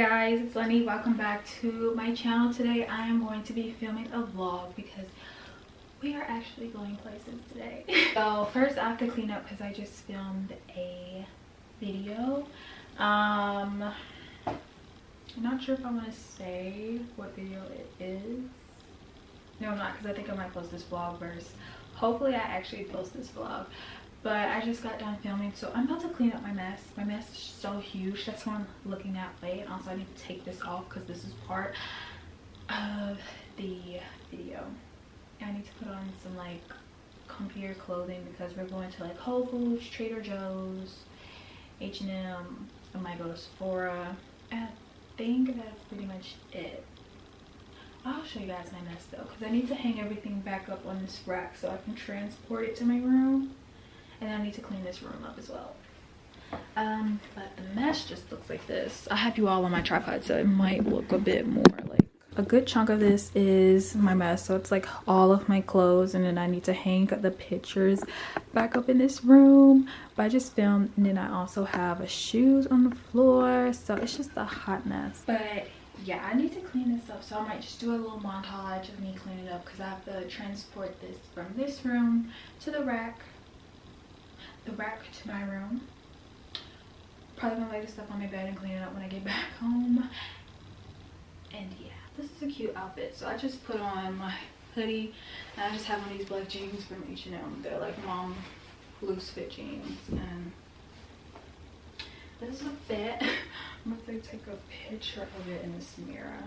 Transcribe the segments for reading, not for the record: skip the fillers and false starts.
Guys, it's Lonni. Welcome back to my channel. Today I am going to be filming a vlog because we are actually going places today. So first I have to clean up because I just filmed a video. I'm not sure if I want to say what video it is. No, I'm not, because I think I might post this vlog first. Hopefully I actually post this vlog. But I just got done filming, so I'm about to clean up my mess. My mess is so huge. That's what I'm looking at late. And also I need to take this off because this is part of the video. I need to put on some like comfier clothing because we're going to like Whole Foods, Trader Joe's, H&M. I might go to Sephora. And I think that's pretty much it. I'll show you guys my mess though, because I need to hang everything back up on this rack so I can transport it to my room. And I need to clean this room up as well. But the mess just looks like this. I have you all on my tripod, so it might look a bit more like... A good chunk of this is my mess. So it's like all of my clothes. And then I need to hang the pictures back up in this room. But I just filmed. And then I also have shoes on the floor. So it's just a hot mess. But yeah, I need to clean this up. So I might just do a little montage of me cleaning up. Because I have to transport this from this room to the rack to my room. Probably gonna lay this stuff on my bed and clean it up when I get back home. And yeah, this is a cute outfit. So I just put on my hoodie and I just have one of these black jeans from H&M. They're like mom loose fit jeans, and this is a fit. I'm gonna take a picture of it in this mirror.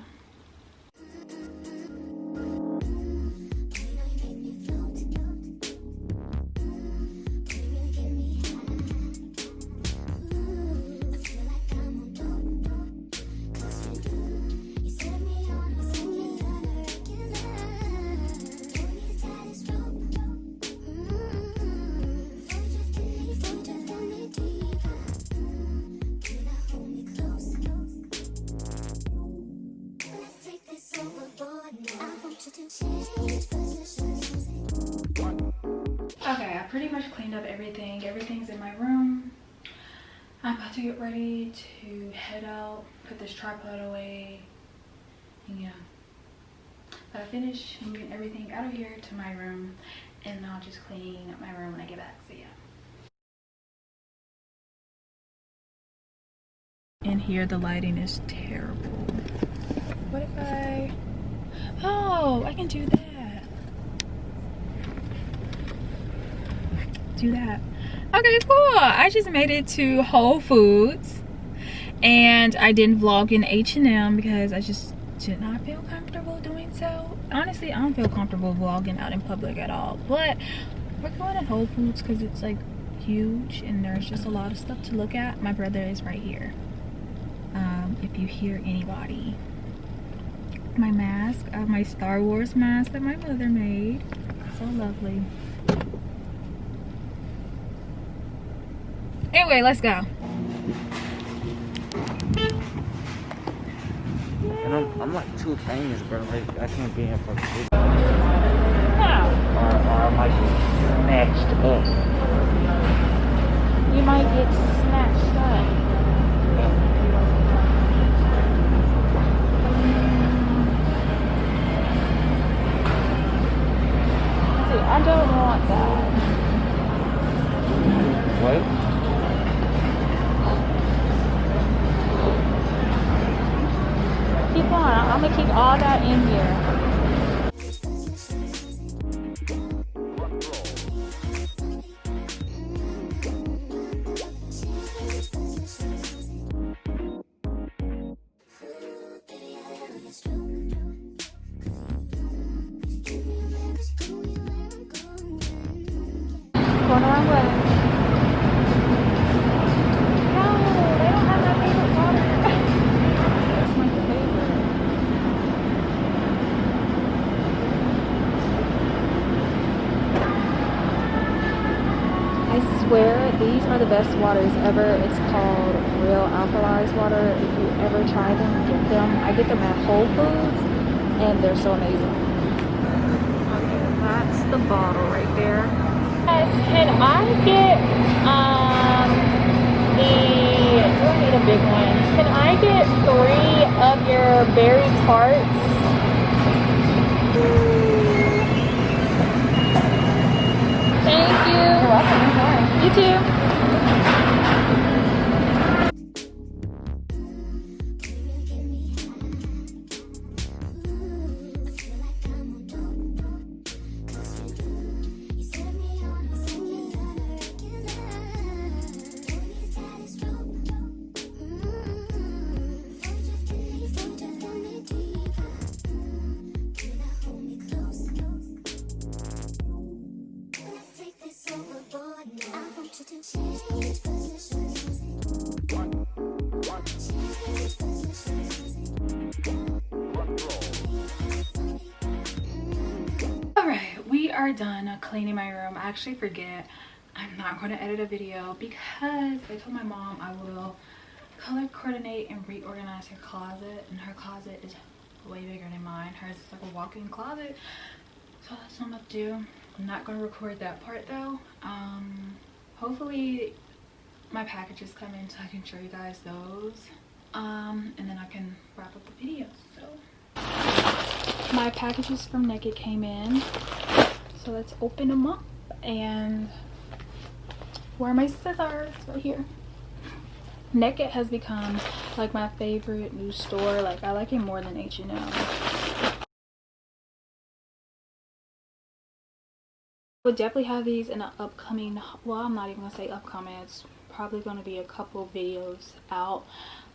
Okay, I pretty much cleaned up everything. Everything's in my room. I'm about to get ready to head out, put this tripod away, and yeah. But I finished moving everything out of here to my room, and I'll just clean up my room when I get back, so yeah. In here the lighting is terrible. What if I... Oh, I can do that. Do that. Okay, cool. I just made it to Whole Foods and I didn't vlog in H&M because I just did not feel comfortable doing so. Honestly, I don't feel comfortable vlogging out in public at all, but we're going to Whole Foods because it's like huge and there's just a lot of stuff to look at. My brother is right here. If you hear anybody. My mask, my Star Wars mask that my mother made. So lovely. Anyway, let's go. And I'm like too famous, bro. Like I can't be in front of people. How? Or I might get snatched up. You might get snatched up. I don't want that. What? Keep on. I'm gonna keep all that in here. Going the wrong way. No, they don't have my favorite water. That's my favorite. I swear these are the best waters ever. It's called Real Alkalized Water. If you ever try them, get them. I get them at Whole Foods and they're so amazing. Okay, that's the bottle right there. Can I get You don't need a big one. Can I get 3 of your berry tarts? Thank you. You're welcome. You too. Alright, we are done cleaning my room. I actually forget I'm not going to edit a video because I told my mom I will color coordinate and reorganize her closet, and her closet is way bigger than mine. Hers is like a walk-in closet, so that's what I'm gonna do. I'm not going to record that part though. Hopefully my packages come in so I can show you guys those, and then I can wrap up the video. So my packages from Naked came in, so let's open them up. And where are my scissors? Right here. Naked has become like my favorite new store. Like, I like it more than H&M. Would definitely have these in an upcoming, well, I'm not even gonna say upcoming, it's probably gonna be a couple videos out,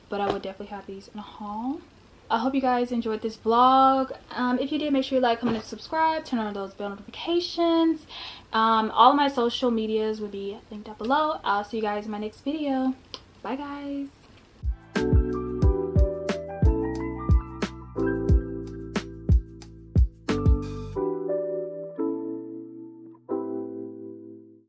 but I would definitely have these in a haul. I hope you guys enjoyed this vlog. If you did, make sure you like, comment, and subscribe. Turn on those bell notifications. All of my social medias will be linked down below. I'll see you guys in my next video. Bye guys.